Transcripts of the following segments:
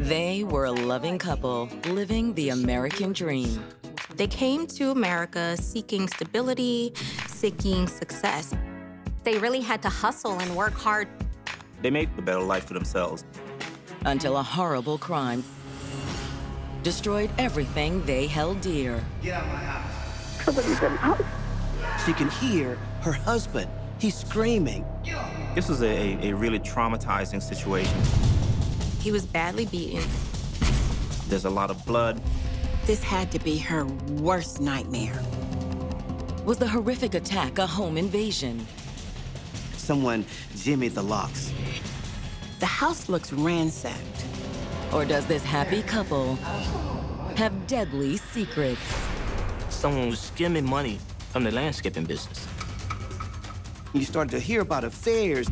They were a loving couple living the American dream. They came to America seeking stability, seeking success. They really had to hustle and work hard. They made a better life for themselves. Until a horrible crime destroyed everything they held dear. Get out of my house. Somebody's in the house. She can hear her husband. He's screaming. This was a really traumatizing situation. He was badly beaten. There's a lot of blood. This had to be her worst nightmare. Was the horrific attack a home invasion? Someone jimmied the locks. The house looks ransacked. Or does this happy couple have deadly secrets? Someone was skimming money from the landscaping business. You started to hear about affairs.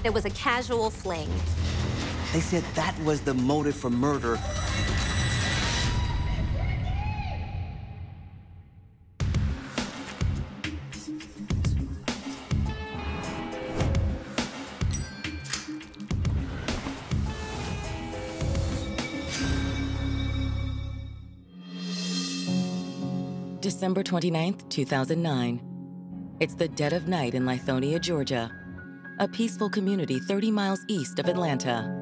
It was a casual fling. They said that was the motive for murder. December 29th, 2009. It's the dead of night in Lithonia, Georgia, a peaceful community 30 miles east of Atlanta.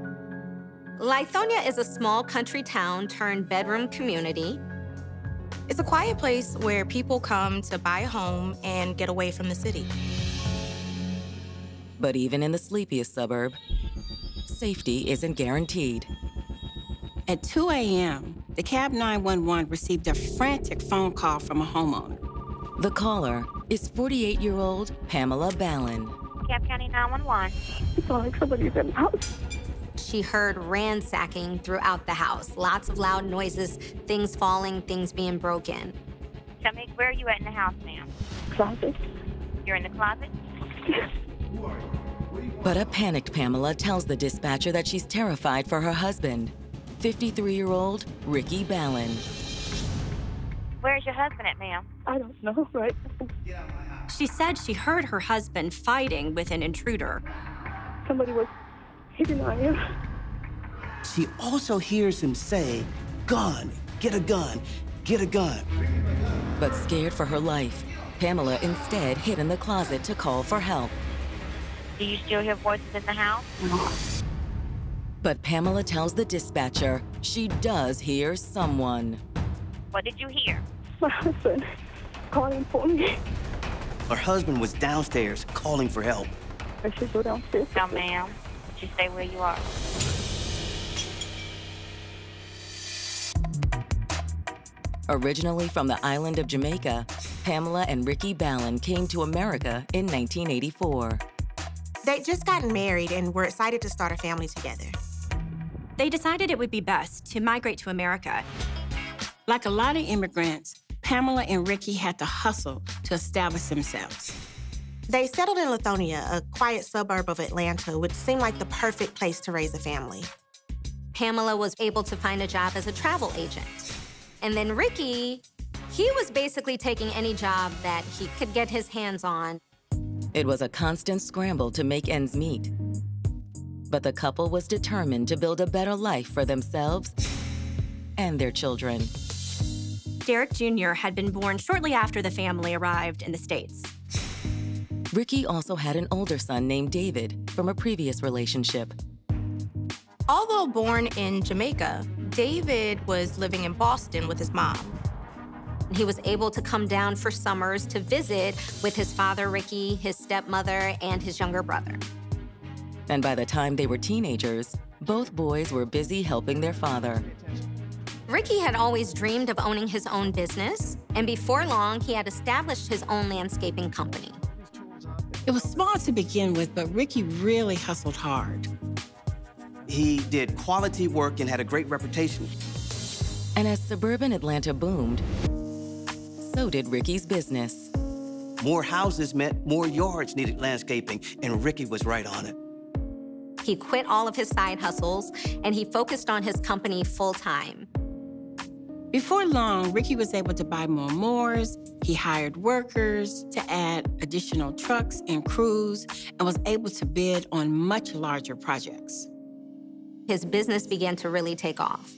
Lithonia is a small country town turned bedroom community. It's a quiet place where people come to buy a home and get away from the city. But even in the sleepiest suburb, safety isn't guaranteed. At 2 a.m., the Cab 911 received a frantic phone call from a homeowner. The caller is 48-year-old Pamela Ballin. Cab County 911. It's like somebody's in the house. She heard ransacking throughout the house. Lots of loud noises, things falling, things being broken. Tell me, where are you at in the house, ma'am? Closet. You're in the closet? But a panicked Pamela tells the dispatcher that she's terrified for her husband, 53-year-old Ricky Ballin. Where's your husband at, ma'am? I don't know, right? She said she heard her husband fighting with an intruder. Somebody was hitting on him. She also hears him say, "Gun, get a gun, get a gun." But scared for her life, Pamela instead hid in the closet to call for help. Do you still hear voices in the house? But Pamela tells the dispatcher she does hear someone. What did you hear? My husband calling for me. Her husband was downstairs calling for help. I should go downstairs. No, ma'am. Just stay where you are. Originally from the island of Jamaica, Pamela and Ricky Ballin came to America in 1984. They'd just gotten married and were excited to start a family together. They decided it would be best to migrate to America. Like a lot of immigrants, Pamela and Ricky had to hustle to establish themselves. They settled in Lithonia, a quiet suburb of Atlanta, which seemed like the perfect place to raise a family. Pamela was able to find a job as a travel agent. And then Ricky, he was basically taking any job that he could get his hands on. It was a constant scramble to make ends meet. But the couple was determined to build a better life for themselves and their children. Derek Jr. had been born shortly after the family arrived in the States. Ricky also had an older son named David from a previous relationship. Although born in Jamaica, David was living in Boston with his mom. He was able to come down for summers to visit with his father, Ricky, his stepmother, and his younger brother. And by the time they were teenagers, both boys were busy helping their father. Ricky had always dreamed of owning his own business, and before long, he had established his own landscaping company. It was small to begin with, but Ricky really hustled hard. He did quality work and had a great reputation. And as suburban Atlanta boomed, so did Ricky's business. More houses meant more yards needed landscaping, and Ricky was right on it. He quit all of his side hustles, and he focused on his company full-time. Before long, Ricky was able to buy more mowers, he hired workers to add additional trucks and crews, and was able to bid on much larger projects. his business began to really take off.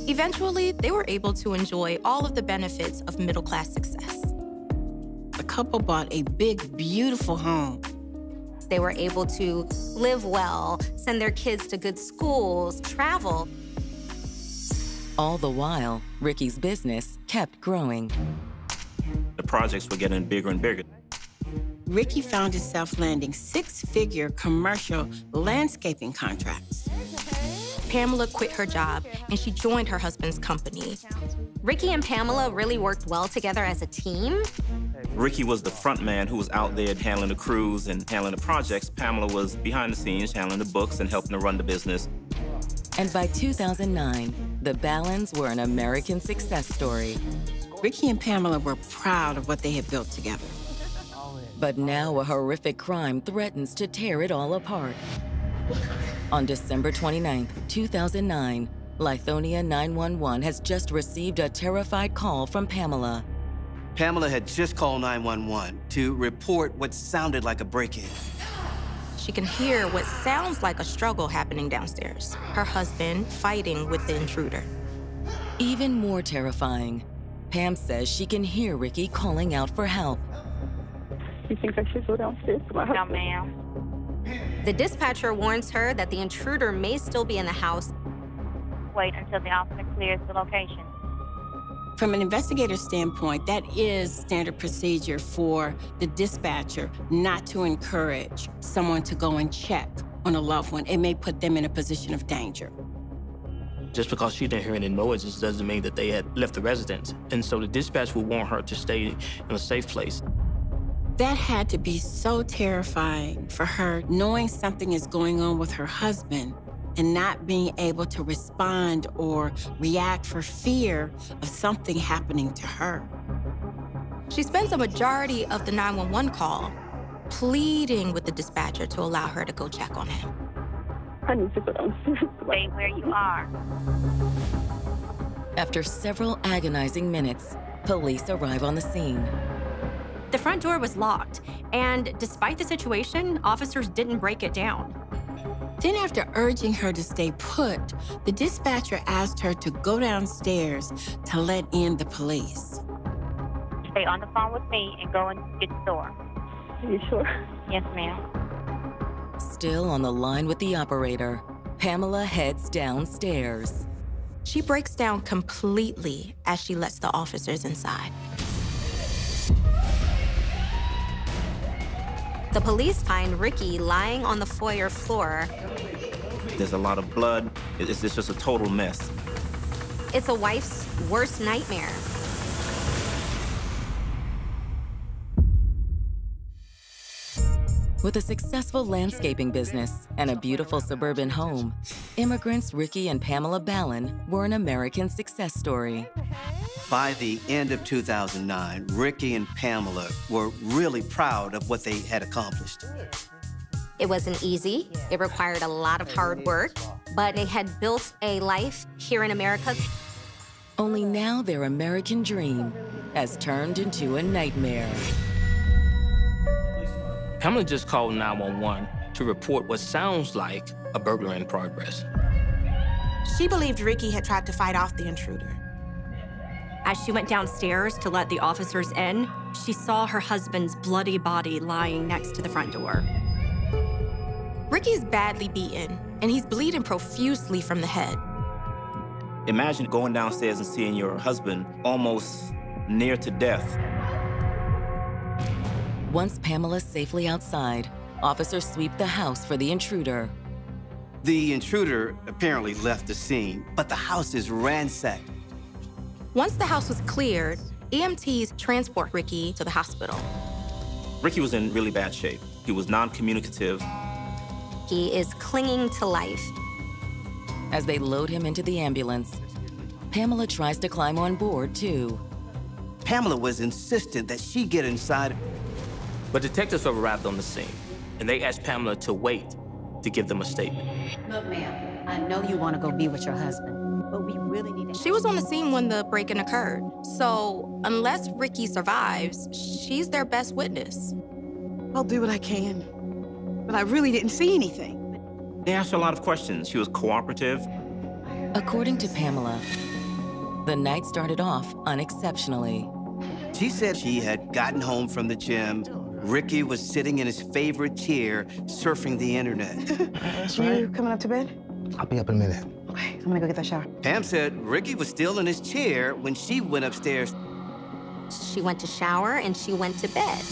Eventually, they were able to enjoy all of the benefits of middle-class success. The couple bought a big, beautiful home. They were able to live well, send their kids to good schools, travel. All the while, Ricky's business kept growing. The projects were getting bigger and bigger. Ricky found himself landing six-figure commercial landscaping contracts. Pamela quit her job, and she joined her husband's company. Ricky and Pamela really worked well together as a team. Ricky was the front man who was out there handling the crews and handling the projects. Pamela was behind the scenes, handling the books and helping to run the business. And by 2009, the Ballins were an American success story. Ricky and Pamela were proud of what they had built together. But now a horrific crime threatens to tear it all apart. On December 29, 2009, Lithonia 911 has just received a terrified call from Pamela. Pamela had just called 911 to report what sounded like a break-in. She can hear what sounds like a struggle happening downstairs. Her husband fighting with the intruder. Even more terrifying, Pam says she can hear Ricky calling out for help. You think I should go downstairs to my No, husband? ma'am. The dispatcher warns her that the intruder may still be in the house. Wait until the officer clears the location. From an investigator's standpoint, that is standard procedure for the dispatcher not to encourage someone to go and check on a loved one. It may put them in a position of danger. Just because she didn't hear any noises doesn't mean that they had left the residence. And so the dispatch will warn her to stay in a safe place. That had to be so terrifying for her, knowing something is going on with her husband and not being able to respond or react for fear of something happening to her. She spends a majority of the 911 call pleading with the dispatcher to allow her to go check on him. I need to go downstairs. Stay where you are. After several agonizing minutes, police arrive on the scene. The front door was locked, and despite the situation, officers didn't break it down. Then after urging her to stay put, the dispatcher asked her to go downstairs to let in the police. Stay on the phone with me and go and get the door. Are you sure? Yes, ma'am. Still on the line with the operator, Pamela heads downstairs. She breaks down completely as she lets the officers inside. The police find Ricky lying on the foyer floor. There's a lot of blood. It's just a total mess. It's a wife's worst nightmare. With a successful landscaping business and a beautiful suburban home, immigrants Ricky and Pamela Ballin were an American success story. By the end of 2009, Ricky and Pamela were really proud of what they had accomplished. It wasn't easy. It required a lot of hard work, but they had built a life here in America. Only now their American dream has turned into a nightmare. Pamela just called 911 to report what sounds like a burglary in progress. She believed Ricky had tried to fight off the intruder. As she went downstairs to let the officers in, she saw her husband's bloody body lying next to the front door. Ricky's badly beaten, and he's bleeding profusely from the head. Imagine going downstairs and seeing your husband almost near to death. Once Pamela's safely outside, officers sweep the house for the intruder. The intruder apparently left the scene, but the house is ransacked. Once the house was cleared, EMTs transport Ricky to the hospital. Ricky was in really bad shape. He was non-communicative. He is clinging to life. As they load him into the ambulance, Pamela tries to climb on board, too. Pamela was insistent that she get inside. But detectives arrived on the scene, and they asked Pamela to wait to give them a statement. Look, ma'am, I know you want to go be with your husband, but we really need to... She was on the scene when the break-in occurred, so unless Ricky survives, she's their best witness. I'll do what I can, but I really didn't see anything. They asked her a lot of questions. She was cooperative. According to Pamela, the night started off unexceptionally. She said she had gotten home from the gym. Ricky was sitting in his favorite chair, surfing the internet. You coming up to bed? I'll be up in a minute. Okay, I'm gonna go get that shower. Pam said Ricky was still in his chair when she went upstairs. She went to shower and she went to bed.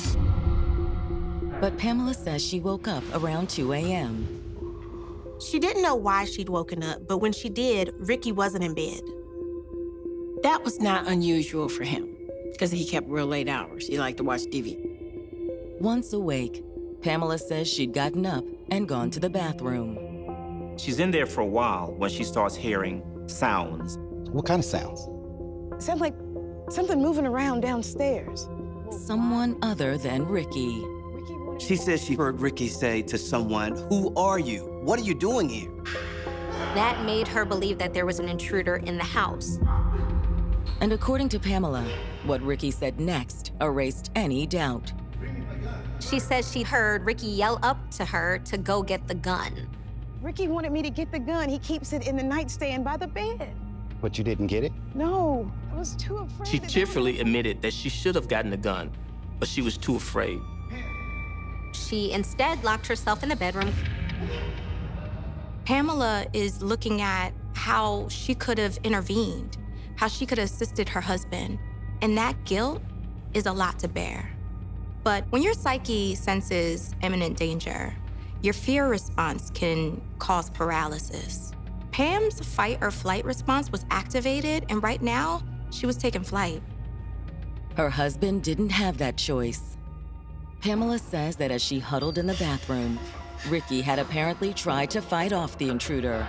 But Pamela says she woke up around 2 a.m. She didn't know why she'd woken up, but when she did, Ricky wasn't in bed. That was not unusual for him, because he kept real late hours. He liked to watch TV. Once awake, Pamela says she'd gotten up and gone to the bathroom. She's in there for a while when she starts hearing sounds. What kind of sounds? It sounded like something moving around downstairs. Someone other than Ricky. She says she heard Ricky say to someone, "Who are you? What are you doing here?" That made her believe that there was an intruder in the house. And according to Pamela, what Ricky said next erased any doubt. She says she heard Ricky yell up to her to go get the gun. Ricky wanted me to get the gun. He keeps it in the nightstand by the bed. But you didn't get it? No, I was too afraid. She cheerfully admitted that she should have gotten the gun, but she was too afraid. She instead locked herself in the bedroom. Pamela is looking at how she could have intervened, how she could have assisted her husband. And that guilt is a lot to bear. But when your psyche senses imminent danger, your fear response can cause paralysis. Pam's fight or flight response was activated, and right now, she was taking flight. Her husband didn't have that choice. Pamela says that as she huddled in the bathroom, Ricky had apparently tried to fight off the intruder.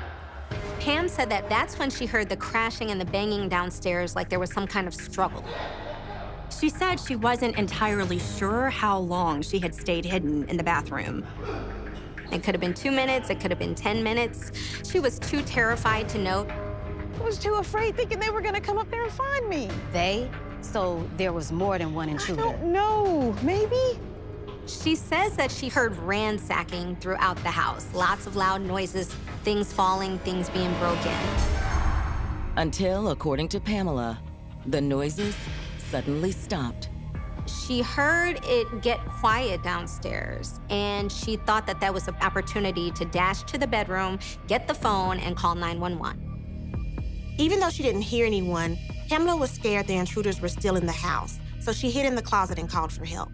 Pam said that that's when she heard the crashing and the banging downstairs like there was some kind of struggle. She said she wasn't entirely sure how long she had stayed hidden in the bathroom. It could have been 2 minutes, it could have been 10 minutes. She was too terrified to note. I was too afraid, thinking they were gonna come up there and find me. They? So there was more than one intruder? I don't know, maybe? She says that she heard ransacking throughout the house. Lots of loud noises, things falling, things being broken. Until, according to Pamela, the noises suddenly stopped. She heard it get quiet downstairs, and she thought that that was an opportunity to dash to the bedroom, get the phone, and call 911. Even though she didn't hear anyone, Pamela was scared the intruders were still in the house, so she hid in the closet and called for help.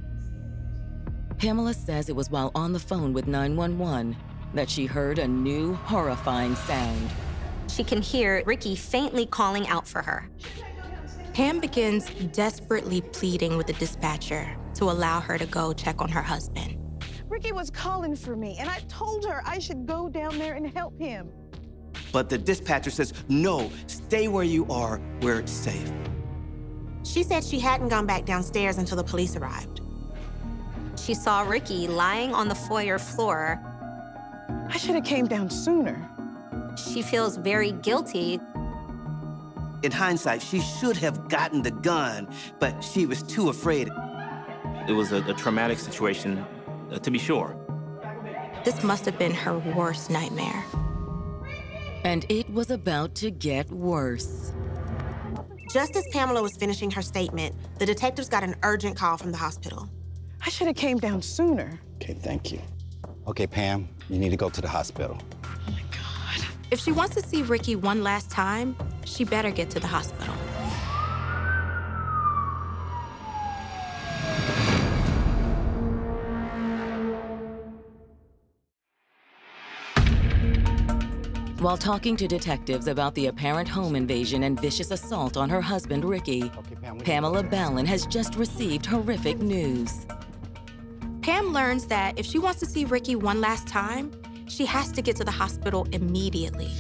Pamela says it was while on the phone with 911 that she heard a new, horrifying sound. She can hear Ricky faintly calling out for her. Pam begins desperately pleading with the dispatcher to allow her to go check on her husband. Ricky was calling for me, and I told her I should go down there and help him. But the dispatcher says, "No, stay where you are, where it's safe." She said she hadn't gone back downstairs until the police arrived. She saw Ricky lying on the foyer floor. I should have came down sooner. She feels very guilty. In hindsight, she should have gotten the gun, but she was too afraid. It was a traumatic situation, to be sure. This must have been her worst nightmare. And it was about to get worse. Just as Pamela was finishing her statement, the detectives got an urgent call from the hospital. I should have came down sooner. Okay, thank you. Okay, Pam, you need to go to the hospital. Oh my God. If she wants to see Ricky one last time, she better get to the hospital. While talking to detectives about the apparent home invasion and vicious assault on her husband, Ricky, Pamela Ballin has just received horrific news. Pam learns that if she wants to see Ricky one last time, she has to get to the hospital immediately.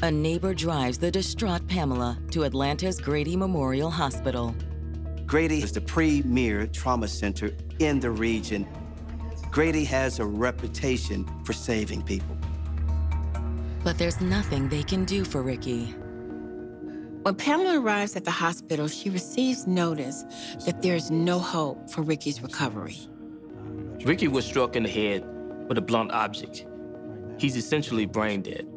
A neighbor drives the distraught Pamela to Atlanta's Grady Memorial Hospital. Grady is the premier trauma center in the region. Grady has a reputation for saving people. But there's nothing they can do for Ricky. When Pamela arrives at the hospital, she receives notice that there's no hope for Ricky's recovery. Ricky was struck in the head with a blunt object. He's essentially brain dead.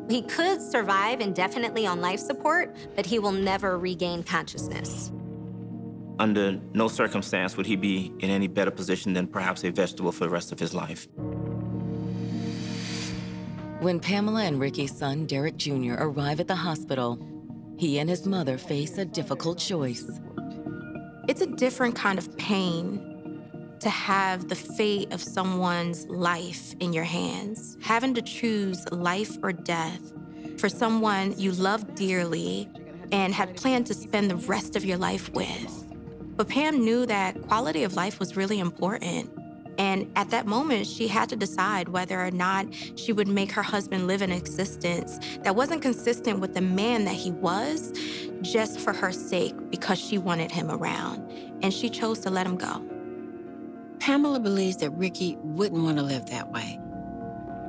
He could survive indefinitely on life support, but he will never regain consciousness. Under no circumstance would he be in any better position than perhaps a vegetable for the rest of his life. When Pamela and Ricky's son, Derek Jr., arrive at the hospital, he and his mother face a difficult choice. It's a different kind of pain to have the fate of someone's life in your hands, having to choose life or death for someone you love dearly and had planned to spend the rest of your life with. But Pam knew that quality of life was really important. And at that moment, she had to decide whether or not she would make her husband live an existence that wasn't consistent with the man that he was, just for her sake, because she wanted him around. And she chose to let him go. Pamela believes that Ricky wouldn't want to live that way.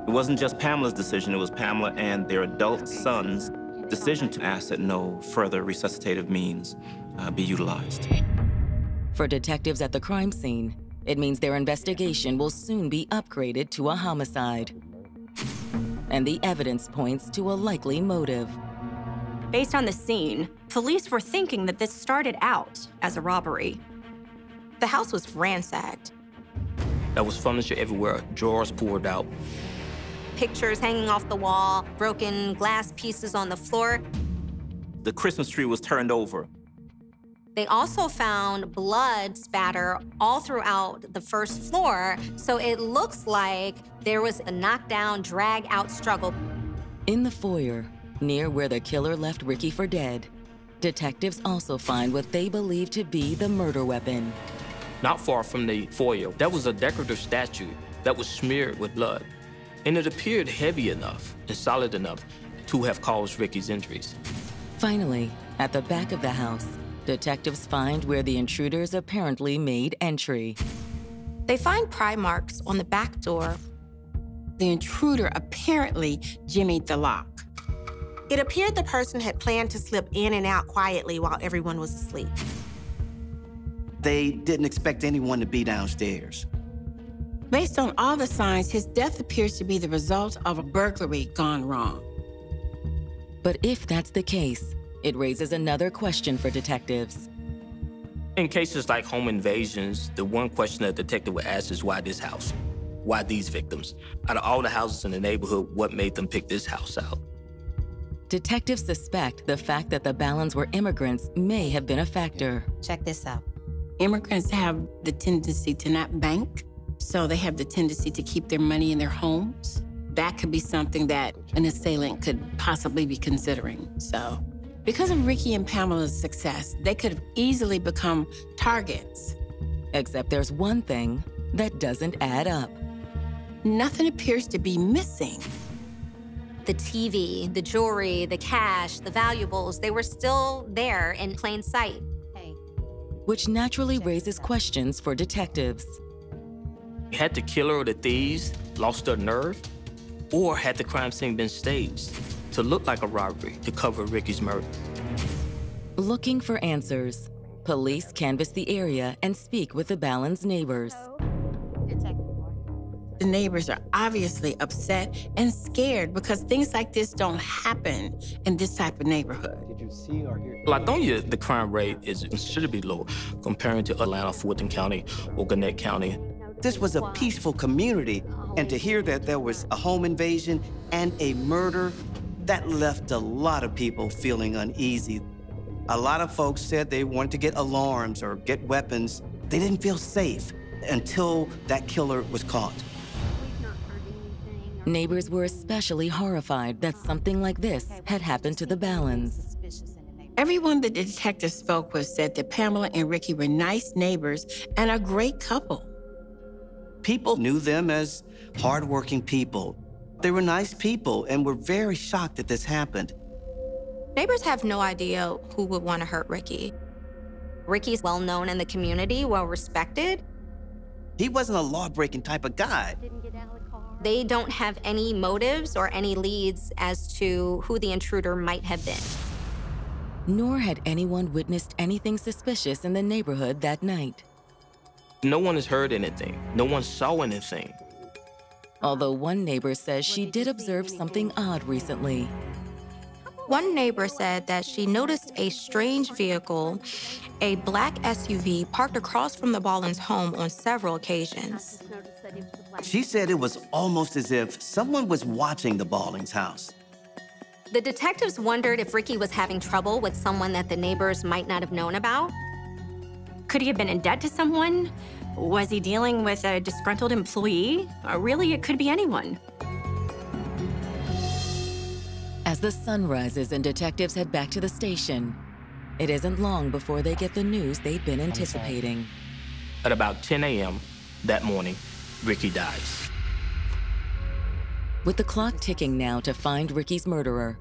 It wasn't just Pamela's decision, it was Pamela and their adult son's decision to ask that no further resuscitative means be utilized. For detectives at the crime scene, it means their investigation will soon be upgraded to a homicide. And the evidence points to a likely motive. Based on the scene, police were thinking that this started out as a robbery. The house was ransacked. There was furniture everywhere, drawers poured out. Pictures hanging off the wall, broken glass pieces on the floor. The Christmas tree was turned over. They also found blood spatter all throughout the first floor, so it looks like there was a knockdown, drag-out struggle. In the foyer, near where the killer left Ricky for dead, detectives also find what they believe to be the murder weapon. Not far from the foyer, there was a decorative statue that was smeared with blood, and it appeared heavy enough and solid enough to have caused Ricky's injuries. Finally, at the back of the house, detectives find where the intruders apparently made entry. They find pry marks on the back door. The intruder apparently jimmied the lock. It appeared the person had planned to slip in and out quietly while everyone was asleep. They didn't expect anyone to be downstairs. Based on all the signs, his death appears to be the result of a burglary gone wrong. But if that's the case, it raises another question for detectives. In cases like home invasions, the one question a detective would ask is, why this house? Why these victims? Out of all the houses in the neighborhood, what made them pick this house out? Detectives suspect the fact that the Ballins were immigrants may have been a factor. Check this out. Immigrants have the tendency to not bank, so they have the tendency to keep their money in their homes. That could be something that an assailant could possibly be considering. So, because of Ricky and Pamela's success, they could have easily become targets. Except there's one thing that doesn't add up. Nothing appears to be missing. The TV, the jewelry, the cash, the valuables, they were still there in plain sight. Which naturally raises questions for detectives. Had the killer or the thieves lost their nerve? Or had the crime scene been staged to look like a robbery to cover Ricky's murder? Looking for answers, police canvass the area and speak with the Ballins' neighbors. The neighbors are obviously upset and scared because things like this don't happen in this type of neighborhood. Did you see or hear? Lithonia, the crime rate is considerably low comparing to Atlanta, Fulton County, or Gwinnett County. This was a peaceful community, and to hear that there was a home invasion and a murder, that left a lot of people feeling uneasy. A lot of folks said they wanted to get alarms or get weapons. They didn't feel safe until that killer was caught. Neighbors were especially horrified that something like this had happened to the Ballins. Everyone the detective spoke with said that Pamela and Ricky were nice neighbors and a great couple. People knew them as hardworking people. They were nice people and were very shocked that this happened. Neighbors have no idea who would want to hurt Ricky. Ricky's well-known in the community, well-respected. He wasn't a law-breaking type of guy. They don't have any motives or any leads as to who the intruder might have been. Nor had anyone witnessed anything suspicious in the neighborhood that night. No one has heard anything. No one saw anything. although one neighbor says she did observe something odd recently. One neighbor said that she noticed a strange vehicle, a black SUV, parked across from the Ballins' home on several occasions. She said it was almost as if someone was watching the Ballins' house. The detectives wondered if Ricky was having trouble with someone that the neighbors might not have known about. Could he have been in debt to someone? Was he dealing with a disgruntled employee? Or really, it could be anyone. As the sun rises and detectives head back to the station, it isn't long before they get the news they'd been anticipating. At about 10 a.m. that morning, Ricky dies. With the clock ticking now to find Ricky's murderer,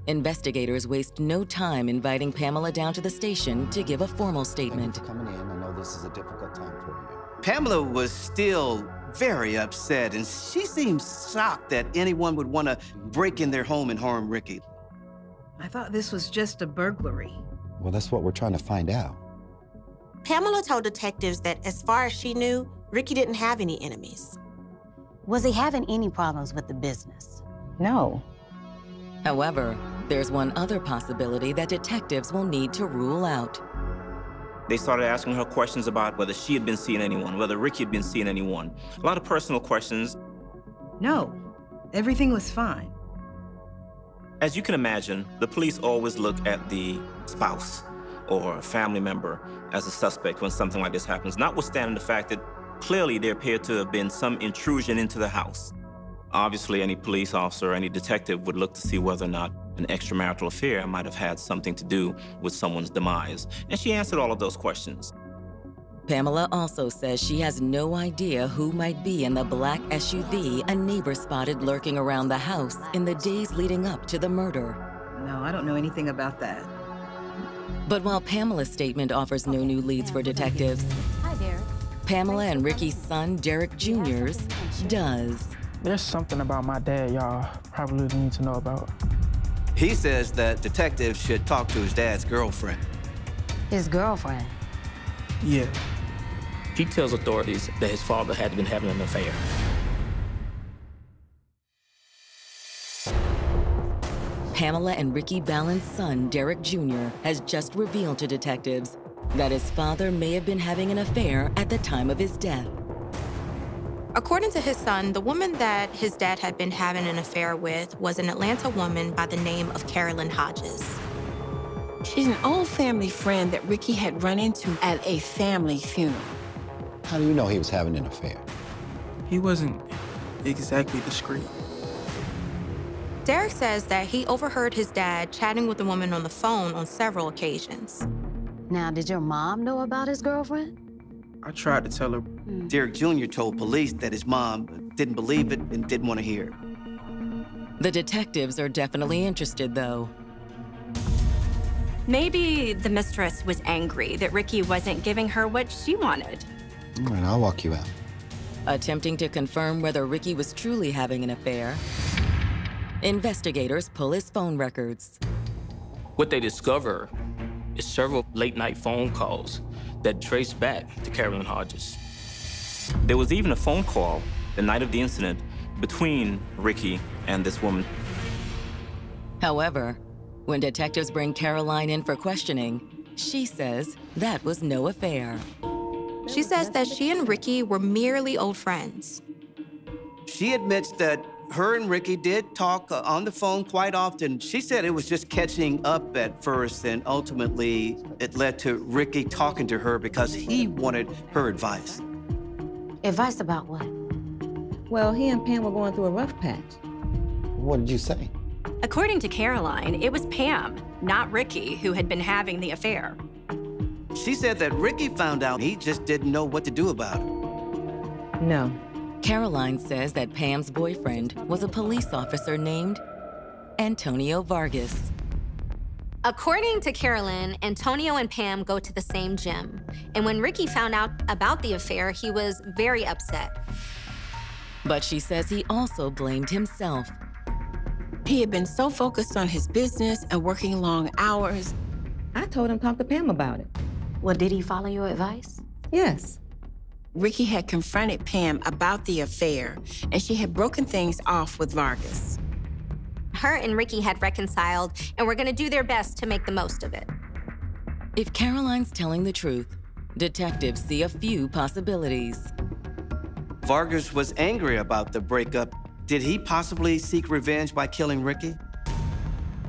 investigators waste no time inviting Pamela down to the station to give a formal statement. Thank you for coming in. I know this is a difficult time for you. Pamela was still very upset, and she seemed shocked that anyone would want to break in their home and harm Ricky. I thought this was just a burglary. Well, that's what we're trying to find out. Pamela told detectives that as far as she knew, Ricky didn't have any enemies. Was he having any problems with the business? No. However, there's one other possibility that detectives will need to rule out. They started asking her questions about whether she had been seeing anyone, whether Ricky had been seeing anyone. A lot of personal questions. No, everything was fine. As you can imagine, the police always look at the spouse or a family member as a suspect when something like this happens, notwithstanding the fact that clearly there appeared to have been some intrusion into the house. Obviously, any police officer or any detective would look to see whether or not an extramarital affair might have had something to do with someone's demise. And she answered all of those questions. Pamela also says she has no idea who might be in the black SUV a neighbor spotted lurking around the house in the days leading up to the murder. No, I don't know anything about that. But while Pamela's statement offers no new leads for detectives, Hi, Derek. Pamela and Ricky's son, Derek Jr.'s, does. There's something about my dad y'all probably need to know about. He says that detectives should talk to his dad's girlfriend. His girlfriend? Yeah. He tells authorities that his father had been having an affair. Pamela and Ricky Ballin's son, Derek Jr., has just revealed to detectives that his father may have been having an affair at the time of his death. According to his son, the woman that his dad had been having an affair with was an Atlanta woman by the name of Carolyn Hodges. She's an old family friend that Ricky had run into at a family funeral. How do you know he was having an affair? He wasn't exactly discreet. Derek says that he overheard his dad chatting with the woman on the phone on several occasions. Now, did your mom know about his girlfriend? I tried to tell her. Derek Jr. told police that his mom didn't believe it and didn't want to hear it. The detectives are definitely interested, though. Maybe the mistress was angry that Ricky wasn't giving her what she wanted. All right, I'll walk you out. Attempting to confirm whether Ricky was truly having an affair, investigators pull his phone records. What they discover is several late-night phone calls that trace back to Carolyn Hodges. There was even a phone call the night of the incident between Ricky and this woman. However, when detectives bring Caroline in for questioning, she says that was no affair. She says that she and Ricky were merely old friends. She admits that her and Ricky did talk on the phone quite often. She said it was just catching up at first, and ultimately it led to Ricky talking to her because he wanted her advice. Advice about what? Well, he and Pam were going through a rough patch. What did you say? According to Caroline, it was Pam, not Ricky, who had been having the affair. She said that Ricky found out he just didn't know what to do about it. No. Caroline says that Pam's boyfriend was a police officer named Antonio Vargas. According to Carolyn, Antonio and Pam go to the same gym. And when Ricky found out about the affair, he was very upset. But she says he also blamed himself. He had been so focused on his business and working long hours. I told him talk to Pam about it. Well, did he follow your advice? Yes. Ricky had confronted Pam about the affair, and she had broken things off with Vargas. Her and Ricky had reconciled, and were gonna do their best to make the most of it. If Caroline's telling the truth, detectives see a few possibilities. Vargas was angry about the breakup. Did he possibly seek revenge by killing Ricky?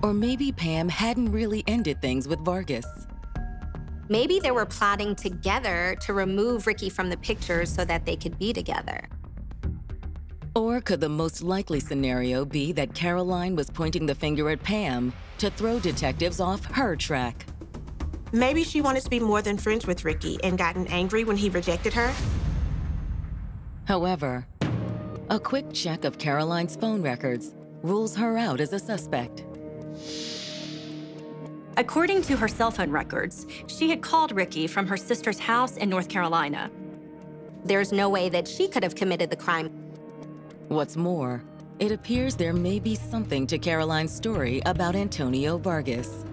Or maybe Pam hadn't really ended things with Vargas. Maybe they were plotting together to remove Ricky from the pictures so that they could be together. Or could the most likely scenario be that Caroline was pointing the finger at Pam to throw detectives off her track? Maybe she wanted to be more than friends with Ricky and gotten angry when he rejected her. However, a quick check of Caroline's phone records rules her out as a suspect. According to her cell phone records, she had called Ricky from her sister's house in North Carolina. There's no way that she could have committed the crime. What's more, it appears there may be something to Caroline's story about Antonio Vargas.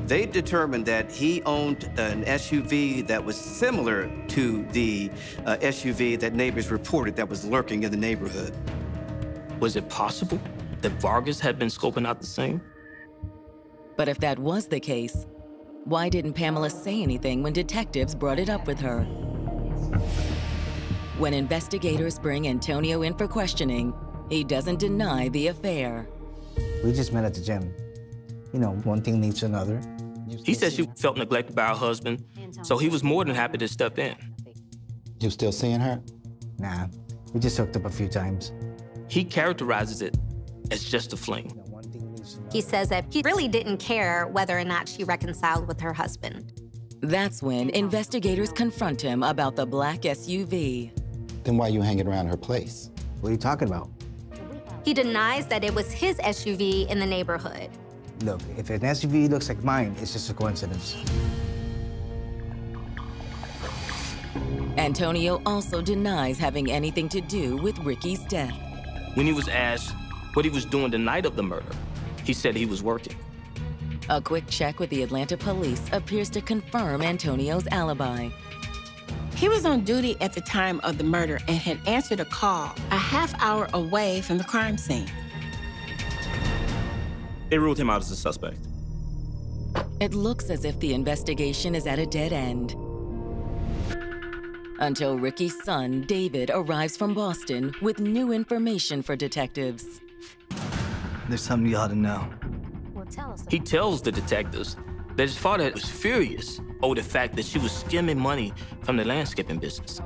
They determined that he owned an SUV that was similar to the SUV that neighbors reported that was lurking in the neighborhood. Was it possible that Vargas had been scoping out the scene? But if that was the case, why didn't Pamela say anything when detectives brought it up with her? When investigators bring Antonio in for questioning, he doesn't deny the affair. We just met at the gym. You know, one thing leads to another. He said she felt neglected by her husband, so he was more than happy to step in. You still seeing her? Nah, we just hooked up a few times. He characterizes it as just a fling. He says that he really didn't care whether or not she reconciled with her husband. That's when investigators confront him about the black SUV. Then why are you hanging around her place? What are you talking about? He denies that it was his SUV in the neighborhood. Look, if an SUV looks like mine, it's just a coincidence. Antonio also denies having anything to do with Ricky's death. When he was asked what he was doing the night of the murder, he said he was working. A quick check with the Atlanta police appears to confirm Antonio's alibi. He was on duty at the time of the murder and had answered a call a half hour away from the crime scene. They ruled him out as a suspect. It looks as if the investigation is at a dead end. Until Ricky's son, David, arrives from Boston with new information for detectives. There's something you ought to know. Well, tell us. He tells the detectives that his father was furious over the fact that she was skimming money from the landscaping business.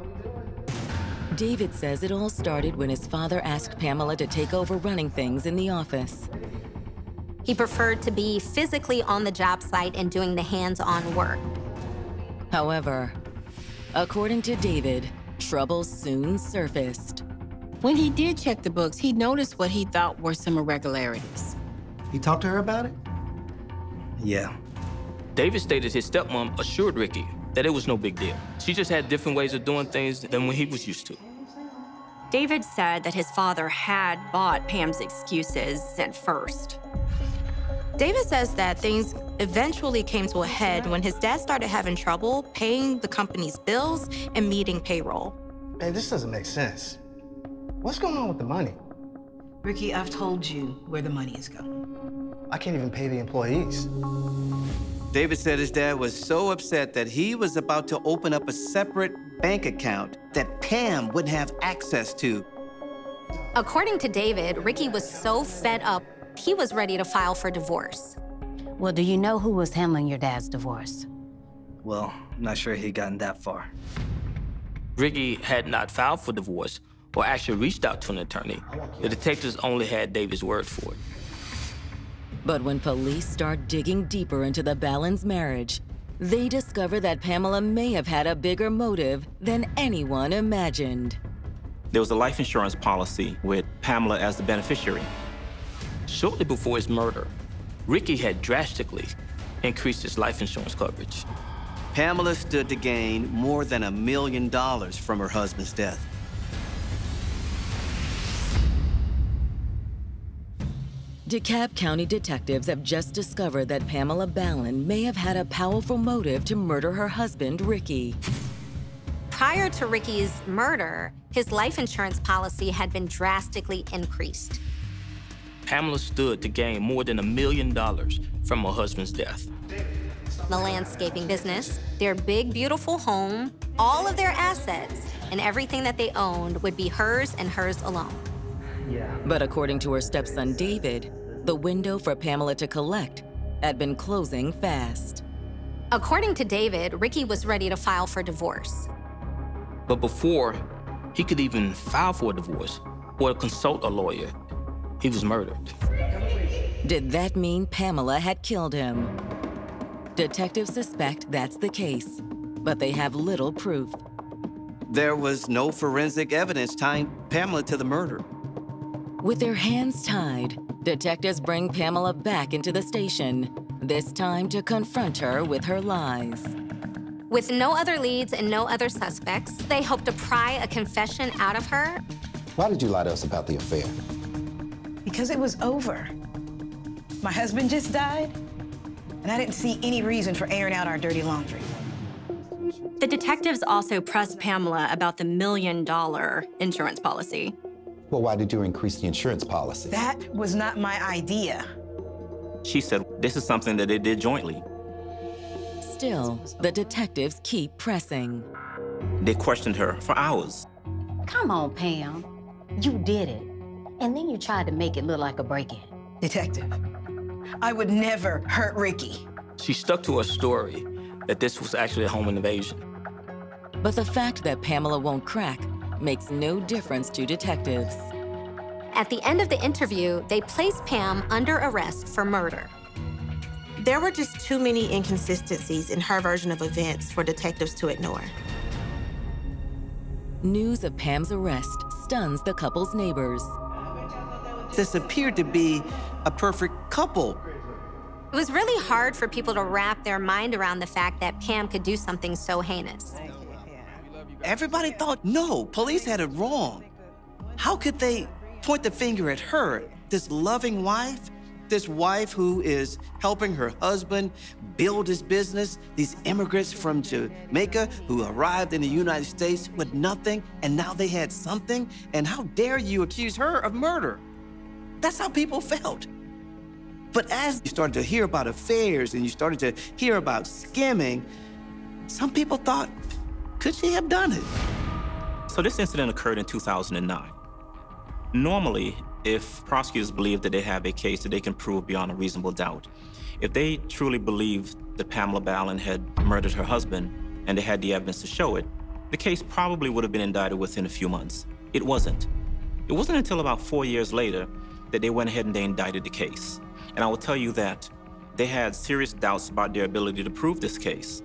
David says it all started when his father asked Pamela to take over running things in the office. He preferred to be physically on the job site and doing the hands-on work. However, according to David, trouble soon surfaced. When he did check the books, he noticed what he thought were some irregularities. You talked to her about it? Yeah. David stated his stepmom assured Ricky that it was no big deal. She just had different ways of doing things than what he was used to. David said that his father had bought Pam's excuses at first. David says that things eventually came to a head when his dad started having trouble paying the company's bills and meeting payroll. Man, this doesn't make sense. What's going on with the money? Ricky, I've told you where the money is going. I can't even pay the employees. David said his dad was so upset that he was about to open up a separate bank account that Pam wouldn't have access to. According to David, Ricky was so fed up, he was ready to file for divorce. Well, do you know who was handling your dad's divorce? Well, I'm not sure he'd gotten that far. Ricky had not filed for divorce or actually reached out to an attorney. The detectives only had David's word for it. But when police start digging deeper into the Ballins' marriage, they discover that Pamela may have had a bigger motive than anyone imagined. There was a life insurance policy with Pamela as the beneficiary. Shortly before his murder, Ricky had drastically increased his life insurance coverage. Pamela stood to gain more than $1 million from her husband's death. DeKalb County detectives have just discovered that Pamela Ballin may have had a powerful motive to murder her husband, Ricky. Prior to Ricky's murder, his life insurance policy had been drastically increased. Pamela stood to gain more than $1 million from her husband's death. The landscaping business, their big, beautiful home, all of their assets, and everything that they owned would be hers and hers alone. But according to her stepson, David, the window for Pamela to collect had been closing fast. According to David, Ricky was ready to file for divorce. But before he could even file for a divorce or consult a lawyer, he was murdered. Did that mean Pamela had killed him? Detectives suspect that's the case, but they have little proof. There was no forensic evidence tying Pamela to the murder. With their hands tied, detectives bring Pamela back into the station, this time to confront her with her lies. With no other leads and no other suspects, they hope to pry a confession out of her. Why did you lie to us about the affair? Because it was over. My husband just died, and I didn't see any reason for airing out our dirty laundry. The detectives also pressed Pamela about the $1 million insurance policy. Well, why did you increase the insurance policy? That was not my idea. She said this is something that they did jointly. Still, the detectives keep pressing. They questioned her for hours. Come on, Pam. You did it. And then you tried to make it look like a break-in. Detective, I would never hurt Ricky. She stuck to her story that this was actually a home invasion. But the fact that Pamela won't crack makes no difference to detectives. At the end of the interview, they placed Pam under arrest for murder. There were just too many inconsistencies in her version of events for detectives to ignore. News of Pam's arrest stuns the couple's neighbors. This appeared to be a perfect couple. It was really hard for people to wrap their mind around the fact that Pam could do something so heinous. Everybody thought, no, police had it wrong. How could they point the finger at her, this loving wife? This wife who is helping her husband build his business, these immigrants from Jamaica who arrived in the United States with nothing, and now they had something, and how dare you accuse her of murder? That's how people felt. But as you started to hear about affairs and you started to hear about skimming, some people thought, could she have done it? So this incident occurred in 2009. Normally, if prosecutors believe that they have a case that they can prove beyond a reasonable doubt, if they truly believe that Pamela Ballin had murdered her husband and they had the evidence to show it, the case probably would have been indicted within a few months. It wasn't. It wasn't until about 4 years later that they went ahead and they indicted the case. And I will tell you that they had serious doubts about their ability to prove this case.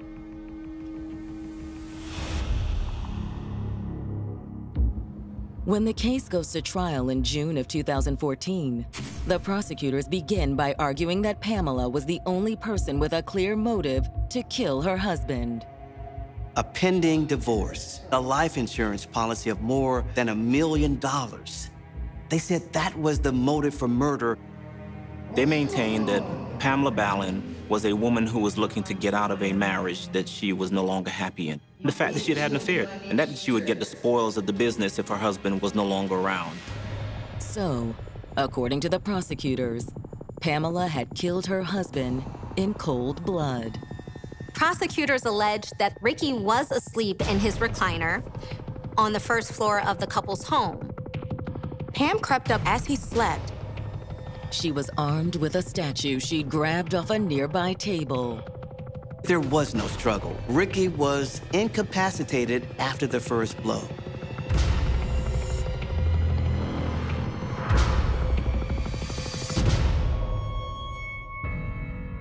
When the case goes to trial in June of 2014, the prosecutors begin by arguing that Pamela was the only person with a clear motive to kill her husband. A pending divorce, a life insurance policy of more than $1 million. They said that was the motive for murder. They maintained that Pamela Ballin was a woman who was looking to get out of a marriage that she was no longer happy in. The fact that she had an affair, and that she would get the spoils of the business if her husband was no longer around. So, according to the prosecutors, Pamela had killed her husband in cold blood. Prosecutors alleged that Ricky was asleep in his recliner on the first floor of the couple's home. Pam crept up as he slept. She was armed with a statue she'd grabbed off a nearby table. There was no struggle. Ricky was incapacitated after the first blow.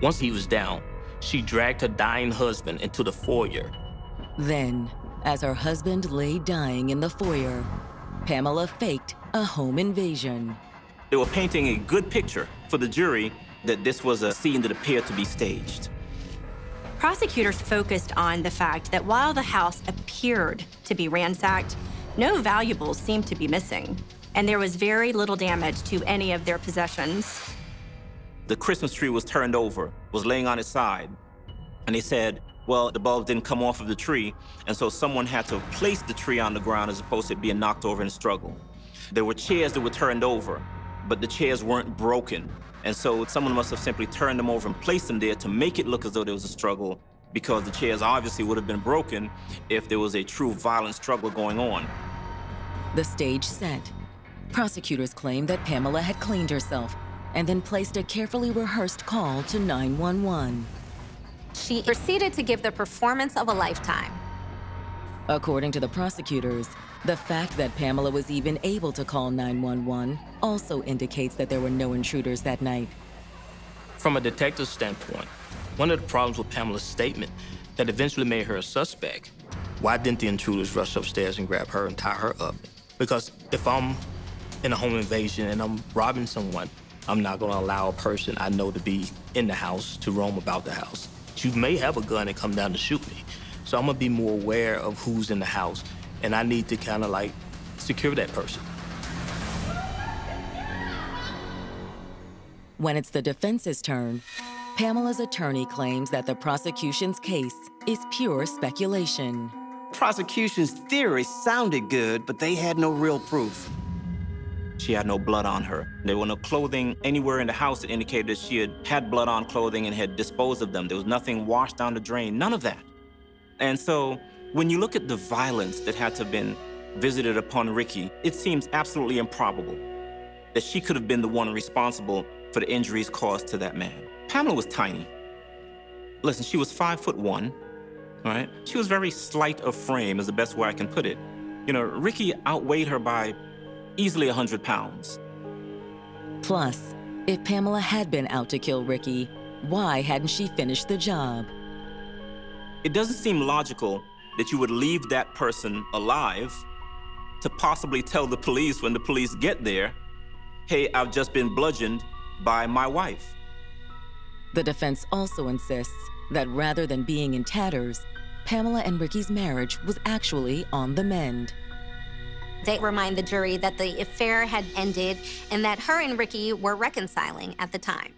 Once he was down, she dragged her dying husband into the foyer. Then, as her husband lay dying in the foyer, Pamela faked a home invasion. They were painting a good picture for the jury that this was a scene that appeared to be staged. Prosecutors focused on the fact that while the house appeared to be ransacked, no valuables seemed to be missing, and there was very little damage to any of their possessions. The Christmas tree was turned over, was laying on its side, and they said, Well, the bulb didn't come off of the tree, and so someone had to place the tree on the ground as opposed to it being knocked over in a struggle. There were chairs that were turned over, but the chairs weren't broken. And so someone must have simply turned them over and placed them there to make it look as though there was a struggle, because the chairs obviously would have been broken if there was a true violent struggle going on. The stage set. Prosecutors claim that Pamela had cleaned herself and then placed a carefully rehearsed call to 911. She proceeded to give the performance of a lifetime. According to the prosecutors, the fact that Pamela was even able to call 911 also indicates that there were no intruders that night. From a detective's standpoint, one of the problems with Pamela's statement that eventually made her a suspect, why didn't the intruders rush upstairs and grab her and tie her up? Because if I'm in a home invasion and I'm robbing someone, I'm not gonna allow a person I know to be in the house to roam about the house. You may have a gun and come down to shoot me. So I'm gonna be more aware of who's in the house, and I need to kind of like secure that person. When it's the defense's turn, Pamela's attorney claims that the prosecution's case is pure speculation. Prosecution's theory sounded good, but they had no real proof. She had no blood on her. There were no clothing anywhere in the house that indicated that she had blood on clothing and had disposed of them. There was nothing washed down the drain, none of that. And so when you look at the violence that had to have been visited upon Ricky, it seems absolutely improbable that she could have been the one responsible for the injuries caused to that man. Pamela was tiny. Listen, she was 5'1", all right? She was very slight of frame, is the best way I can put it. You know, Ricky outweighed her by easily 100 pounds. Plus, if Pamela had been out to kill Ricky, why hadn't she finished the job? It doesn't seem logical that you would leave that person alive to possibly tell the police when the police get there, hey, I've just been bludgeoned by my wife. The defense also insists that rather than being in tatters, Pamela and Ricky's marriage was actually on the mend. They remind the jury that the affair had ended and that her and Ricky were reconciling at the time.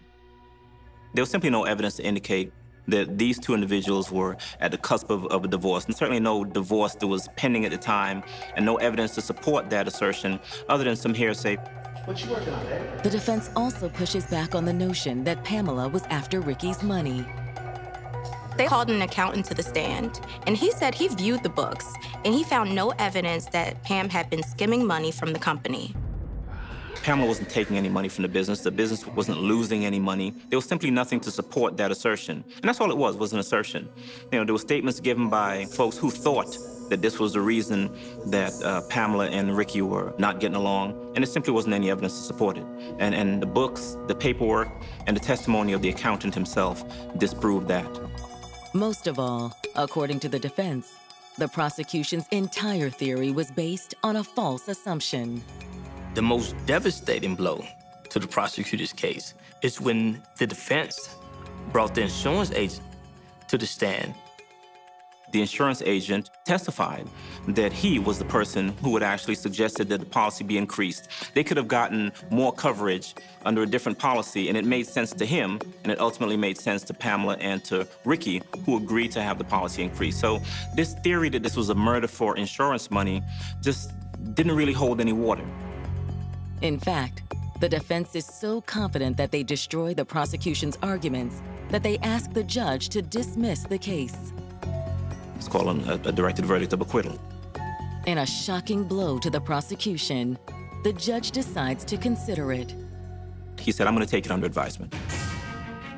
There was simply no evidence to indicate that these two individuals were at the cusp of a divorce, and certainly no divorce that was pending at the time, and no evidence to support that assertion other than some hearsay. What you working on, baby? The defense also pushes back on the notion that Pamela was after Ricky's money. They called an accountant to the stand, and he said he viewed the books, and he found no evidence that Pam had been skimming money from the company. Pamela wasn't taking any money from the business wasn't losing any money. There was simply nothing to support that assertion. And that's all it was an assertion. You know, there were statements given by folks who thought that this was the reason that Pamela and Ricky were not getting along, and there simply wasn't any evidence to support it. And the books, the paperwork, and the testimony of the accountant himself disproved that. Most of all, according to the defense, the prosecution's entire theory was based on a false assumption. The most devastating blow to the prosecutor's case is when the defense brought the insurance agent to the stand. The insurance agent testified that he was the person who had actually suggested that the policy be increased. They could have gotten more coverage under a different policy, and it made sense to him, and it ultimately made sense to Pamela and to Ricky, who agreed to have the policy increased. So this theory that this was a murder for insurance money just didn't really hold any water. In fact, the defense is so confident that they destroy the prosecution's arguments that they ask the judge to dismiss the case. It's called a directed verdict of acquittal. In a shocking blow to the prosecution, the judge decides to consider it. He said, I'm going to take it under advisement.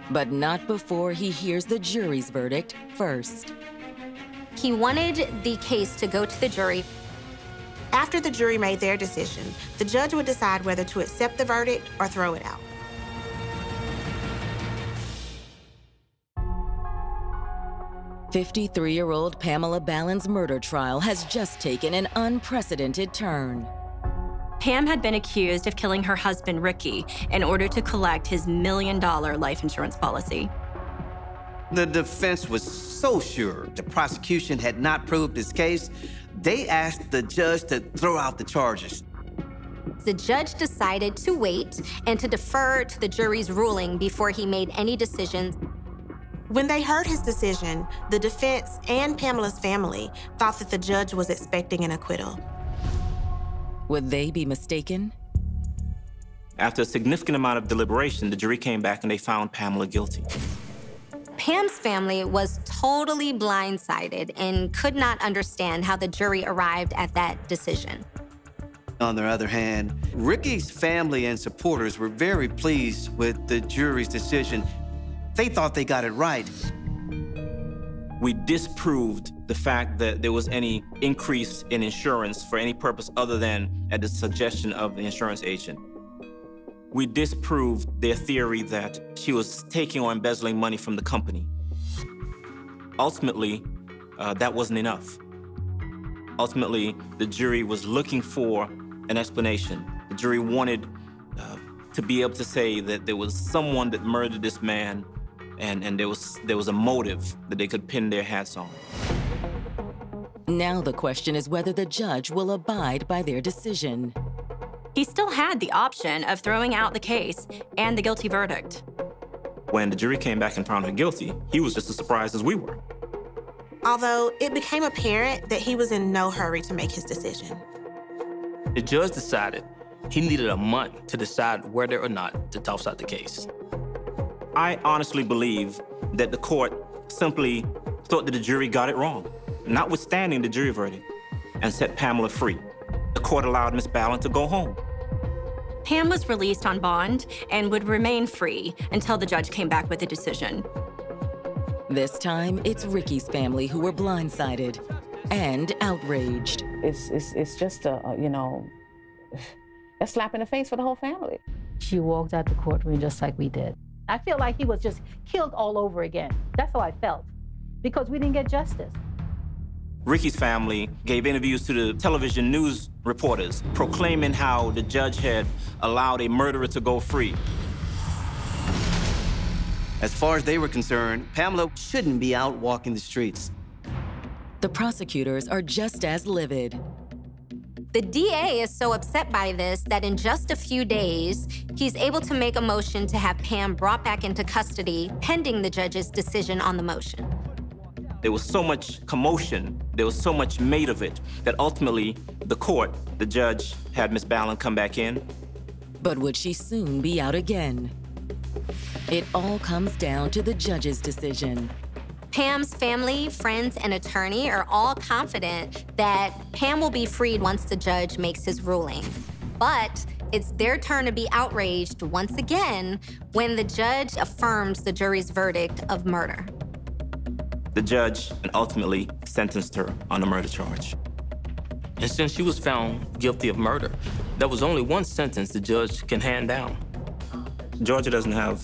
But not before he hears the jury's verdict first. He wanted the case to go to the jury. After the jury made their decision, the judge would decide whether to accept the verdict or throw it out. "53-year-old Pamela Ballin's murder trial has just taken an unprecedented turn. Pam had been accused of killing her husband, Ricky, in order to collect his $1 million life insurance policy. The defense was so sure the prosecution had not proved its case, they asked the judge to throw out the charges. The judge decided to wait and to defer to the jury's ruling before he made any decisions. When they heard his decision, the defense and Pamela's family thought that the judge was expecting an acquittal. Would they be mistaken? After a significant amount of deliberation, the jury came back and they found Pamela guilty. Pam's family was totally blindsided and could not understand how the jury arrived at that decision. On the other hand, Ricky's family and supporters were very pleased with the jury's decision. They thought they got it right. We disproved the fact that there was any increase in insurance for any purpose other than at the suggestion of the insurance agent. We disproved their theory that she was taking or embezzling money from the company. Ultimately, that wasn't enough. Ultimately, the jury was looking for an explanation. The jury wanted to be able to say that there was someone that murdered this man, and there was a motive that they could pin their hats on. Now the question is whether the judge will abide by their decision. He still had the option of throwing out the case and the guilty verdict. When the jury came back and found her guilty, he was just as surprised as we were. Although it became apparent that he was in no hurry to make his decision. The judge decided he needed a month to decide whether or not to toss out the case. I honestly believe that the court simply thought that the jury got it wrong, notwithstanding the jury verdict, and set Pamela free. The court allowed Miss Ballin to go home. Pam was released on bond and would remain free until the judge came back with a decision. This time, it's Ricky's family who were blindsided and outraged. It's just a slap in the face for the whole family. She walked out the courtroom just like we did. I feel like he was just killed all over again. That's how I felt, because we didn't get justice. Ricky's family gave interviews to the television news reporters, proclaiming how the judge had allowed a murderer to go free. As far as they were concerned, Pamela shouldn't be out walking the streets. The prosecutors are just as livid. The DA is so upset by this that in just a few days, he's able to make a motion to have Pam brought back into custody pending the judge's decision on the motion. There was so much commotion, there was so much made of it, that ultimately the judge had Miss Ballin come back in. But would she soon be out again? It all comes down to the judge's decision. Pam's family, friends, and attorney are all confident that Pam will be freed once the judge makes his ruling. But it's their turn to be outraged once again when the judge affirms the jury's verdict of murder. The judge ultimately sentenced her on a murder charge. And since she was found guilty of murder, there was only one sentence the judge can hand down. Georgia doesn't have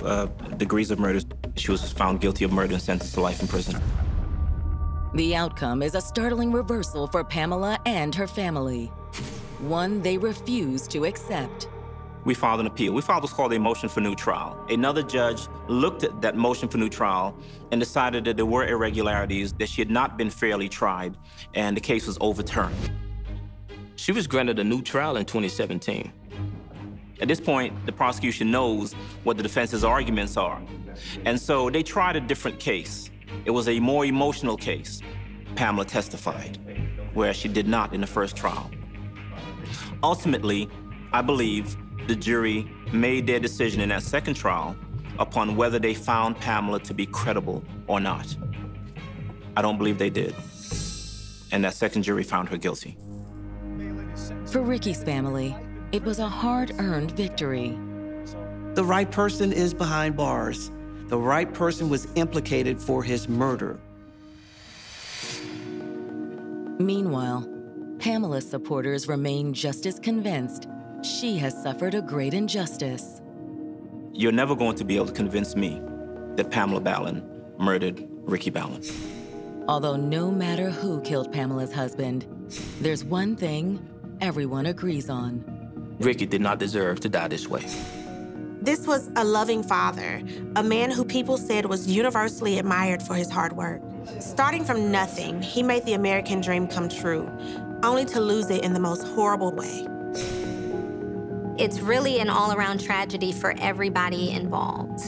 degrees of murder. She was found guilty of murder and sentenced to life in prison. The outcome is a startling reversal for Pamela and her family, one they refuse to accept. We filed an appeal. We filed what's called a motion for new trial. Another judge looked at that motion for new trial and decided that there were irregularities, that she had not been fairly tried, and the case was overturned. She was granted a new trial in 2017. At this point, the prosecution knows what the defense's arguments are. And so they tried a different case. It was a more emotional case. Pamela testified, whereas she did not in the first trial. Ultimately, I believe the jury made their decision in that second trial upon whether they found Pamela to be credible or not. I don't believe they did. And that second jury found her guilty. For Ricky's family, it was a hard-earned victory. The right person is behind bars. The right person was implicated for his murder. Meanwhile, Pamela's supporters remain just as convinced she has suffered a great injustice. You're never going to be able to convince me that Pamela Ballin murdered Ricky Ballin. Although no matter who killed Pamela's husband, there's one thing everyone agrees on. Ricky did not deserve to die this way. This was a loving father, a man who people said was universally admired for his hard work. Starting from nothing, he made the American dream come true, only to lose it in the most horrible way. It's really an all-around tragedy for everybody involved.